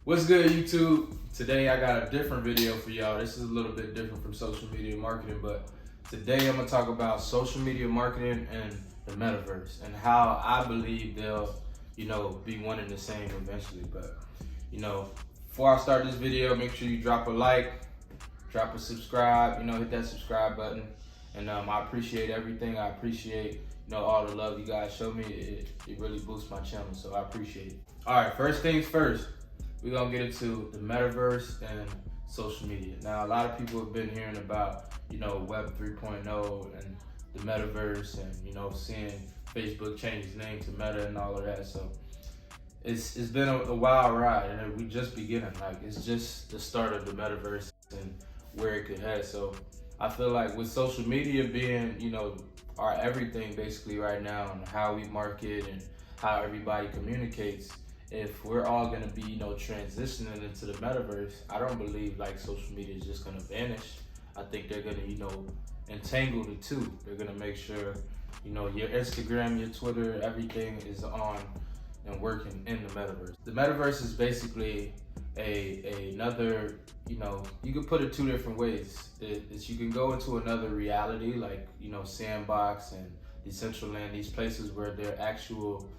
What's good, YouTube? Today I got a different video for y'all. This is a little bit different from social media marketing, but today I'm gonna talk about social media marketing and the metaverse and how I believe they'll, be one and the same eventually. But, before I start this video, make sure you drop a like, drop a subscribe, hit that subscribe button. And I appreciate everything. I appreciate, all the love you guys show me. It really boosts my channel, so I appreciate it. All right, first things first. We're gonna get into the metaverse and social media. Now, a lot of people have been hearing about, Web 3.0 and the metaverse and, seeing Facebook change its name to Meta and all of that. So it's been a wild ride, and we just beginning. Like, it's just the start of the metaverse and where it could head. So I feel like with social media being, our everything basically right now, and how we market and how everybody communicates, if we're all gonna be, transitioning into the metaverse, I don't believe like social media is just gonna vanish. I think they're gonna, entangle the two. They're gonna make sure, your Instagram, your Twitter, everything is on and working in the metaverse. The metaverse is basically another, you can put it two different ways. It's you can go into another reality, like, Sandbox and Decentraland, these places where they're actual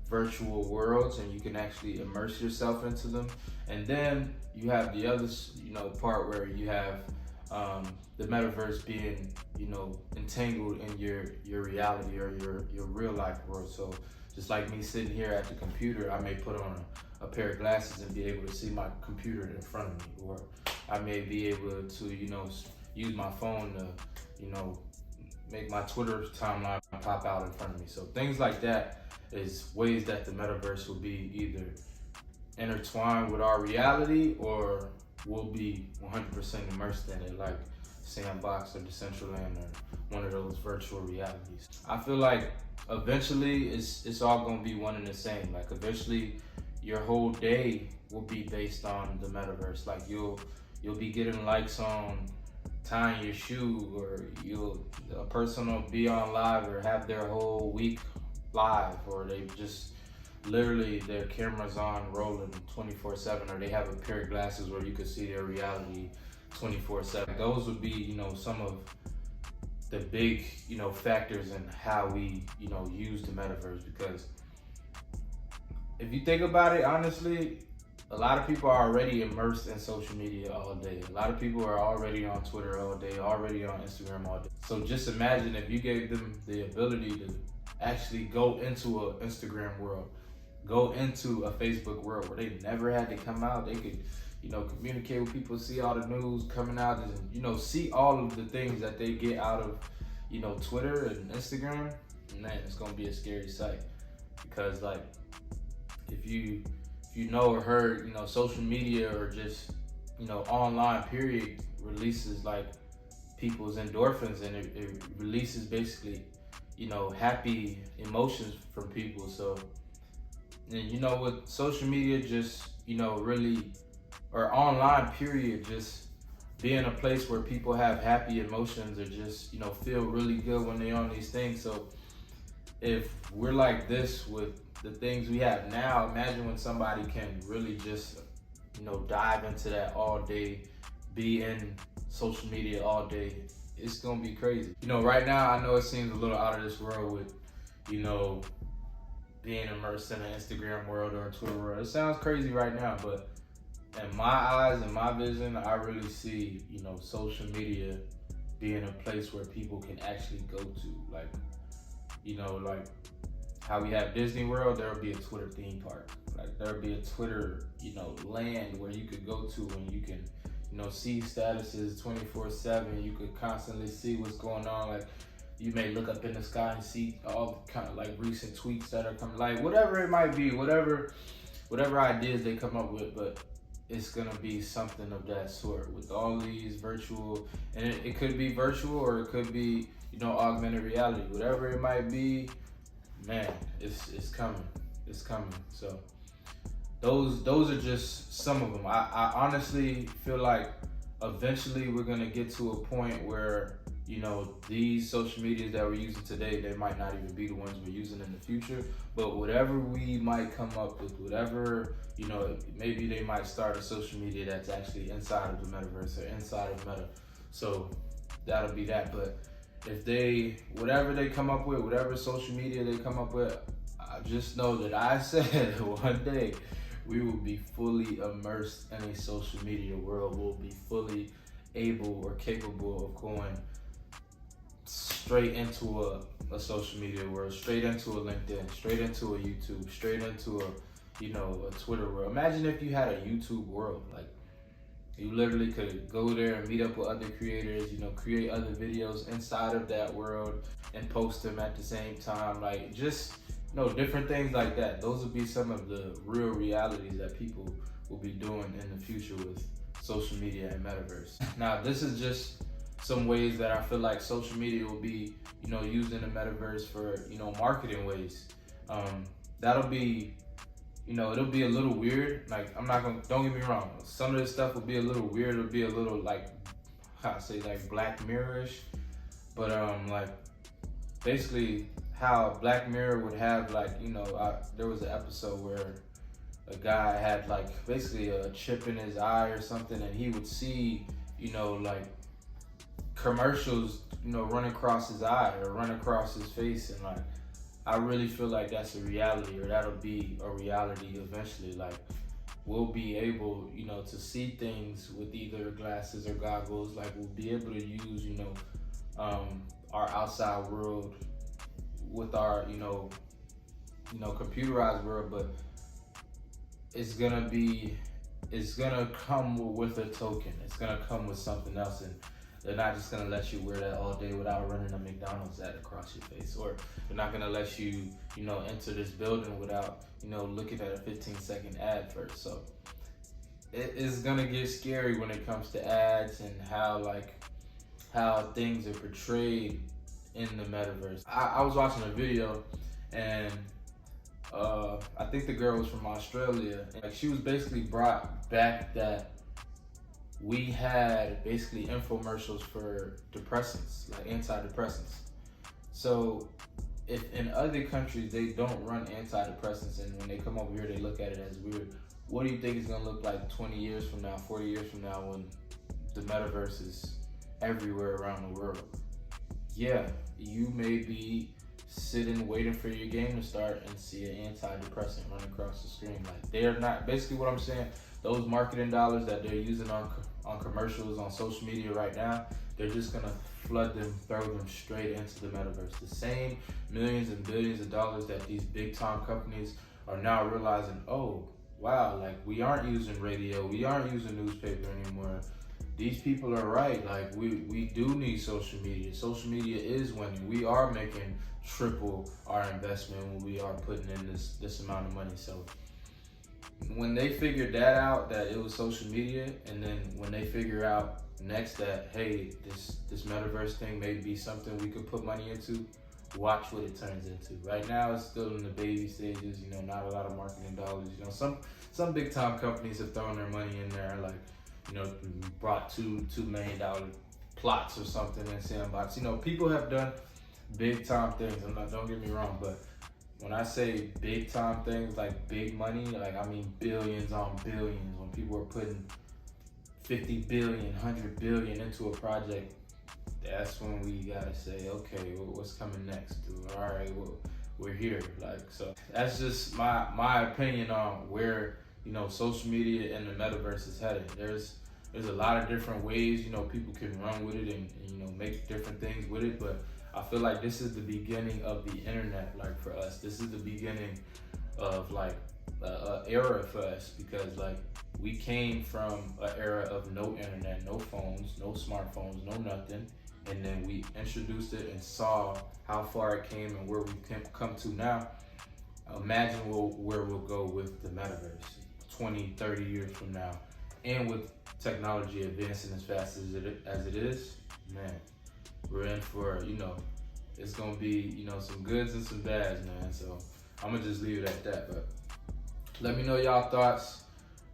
virtual worlds and you can actually immerse yourself into them. And then you have the other, part where you have the metaverse being, entangled in your reality or your real life world. So just like me sitting here at the computer, I may put on a pair of glasses and be able to see my computer in front of me, or I may be able to, use my phone to, make my Twitter timeline pop out in front of me. So things like that is ways that the metaverse will be either intertwined with our reality or will be 100% immersed in it, like Sandbox or Decentraland or one of those virtual realities. I feel like eventually it's all gonna be one and the same. Like eventually your whole day will be based on the metaverse. Like you'll be getting likes on tying your shoe, or a person will be on live or have their whole week live, or they just literally their camera's on rolling 24/7, or they have a pair of glasses where you could see their reality 24/7. Those would be, some of the big, factors in how we, use the metaverse. Because if you think about it, honestly, a lot of people are already immersed in social media all day. A lot of people are already on Twitter all day, already on Instagram all day. So just imagine if you gave them the ability to actually go into an Instagram world, go into a Facebook world where they never had to come out. They could, communicate with people, see all the news coming out, and, see all of the things that they get out of, Twitter and Instagram. Man, it's gonna be a scary sight. Because like, if you know or heard, social media or just, online period releases like people's endorphins, and it releases basically, happy emotions from people. So, and with social media, just, really, or online period, just being a place where people have happy emotions or just, feel really good when they're on these things. So if we're like this with the things we have now, imagine when somebody can really just, dive into that all day, be in social media all day. It's gonna be crazy. Right now, I know it seems a little out of this world with, being immersed in an Instagram world or a Twitter world. It sounds crazy right now, but in my eyes and my vision, I really see, social media being a place where people can actually go to. Like, like how we have Disney World, there'll be a Twitter theme park. Like there'll be a Twitter, land where you could go to and you can, see statuses 24/7. You could constantly see what's going on. Like you may look up in the sky and see all kind of like recent tweets that are coming, like whatever it might be, whatever ideas they come up with, but it's gonna be something of that sort with all these virtual, and it could be virtual or it could be, augmented reality, whatever it might be. Man, it's coming. It's coming. So those are just some of them. I honestly feel like eventually we're gonna get to a point where these social medias that we're using today, they might not even be the ones we're using in the future. But whatever we might come up with, whatever, maybe they might start a social media that's actually inside of the metaverse or inside of Meta. So that'll be that. But if whatever they come up with, whatever social media they come up with, I just know that I said one day we will be fully immersed in a social media world. We'll be fully able or capable of going straight into a social media world, straight into a LinkedIn, straight into a YouTube, straight into a Twitter world. Imagine if you had a YouTube world. Like, you literally could go there and meet up with other creators, create other videos inside of that world and post them at the same time. Like, just, different things like that. Those would be some of the real realities that people will be doing in the future with social media and metaverse. Now, this is just some ways that I feel like social media will be, used in the metaverse for, marketing ways. That'll be, it'll be a little weird. Like, don't get me wrong. Some of this stuff will be a little weird. It'll be a little like Black Mirror-ish. But basically how Black Mirror would have there was an episode where a guy had basically a chip in his eye or something, and he would see, commercials, run across his eye or run across his face, and I really feel like that's a reality, or that'll be a reality eventually. Like, we'll be able, to see things with either glasses or goggles. Like, we'll be able to use, our outside world with our, computerized world, but it's gonna come with a token. It's gonna come with something else, and they're not just gonna let you wear that all day without running a McDonald's ad across your face, or they're not gonna let you, enter this building without, looking at a 15-second ad first. So it is gonna get scary when it comes to ads and how things are portrayed in the metaverse. I was watching a video, and I think the girl was from Australia. And she was basically brought back that we had basically infomercials for depressants, like antidepressants. So if in other countries they don't run antidepressants, and when they come over here they look at it as weird, what do you think it's gonna look like 20 years from now, 40 years from now, when the metaverse is everywhere around the world? Yeah, you may be sitting waiting for your game to start and see an antidepressant run across the screen. Like, they're not, basically what I'm saying, those marketing dollars that they're using on commercials on social media right now, they're just gonna throw them straight into the metaverse. The same millions and billions of dollars that these big time companies are now realizing, oh wow, like, we aren't using radio, we aren't using newspaper anymore. These people are right. Like, we do need social media. Social media is winning. We are making triple our investment when we are putting in this amount of money. So when they figured that out, that it was social media, and then when they figure out next that, hey, this metaverse thing may be something we could put money into, watch what it turns into. Right now it's still in the baby stages, not a lot of marketing dollars. Some big time companies have thrown their money in there, like, brought $2 million plots or something in Sandbox. People have done big time things. Don't get me wrong, but when I say big time things, like big money, like, I mean billions on billions. When people are putting 50 billion, 100 billion into a project, that's when we gotta say, okay, what's coming next, dude? All right, well, we're here. Like, so that's just my opinion on where social media and the metaverse is headed. There's a lot of different ways, people can run with it and make different things with it, but I feel like this is the beginning of the internet. Like, for us, this is the beginning of an era for us, because we came from an era of no internet, no phones, no smartphones, no nothing, and then we introduced it and saw how far it came and where we've come to now. Imagine where we'll go with the metaverse 20, 30 years from now. And with technology advancing as fast as it is, man, we're in for, it's gonna be, some goods and some bads, man. So I'm gonna just leave it at that. But let me know y'all thoughts.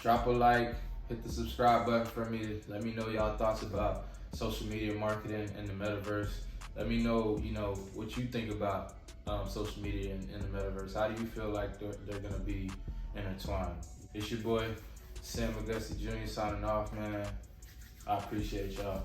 Drop a like, hit the subscribe button for me. Let me know y'all thoughts about social media marketing and the metaverse. Let me know, what you think about social media and the metaverse. How do you feel like they're gonna be intertwined? It's your boy, Sam Augusti Jr. signing off, man. I appreciate y'all.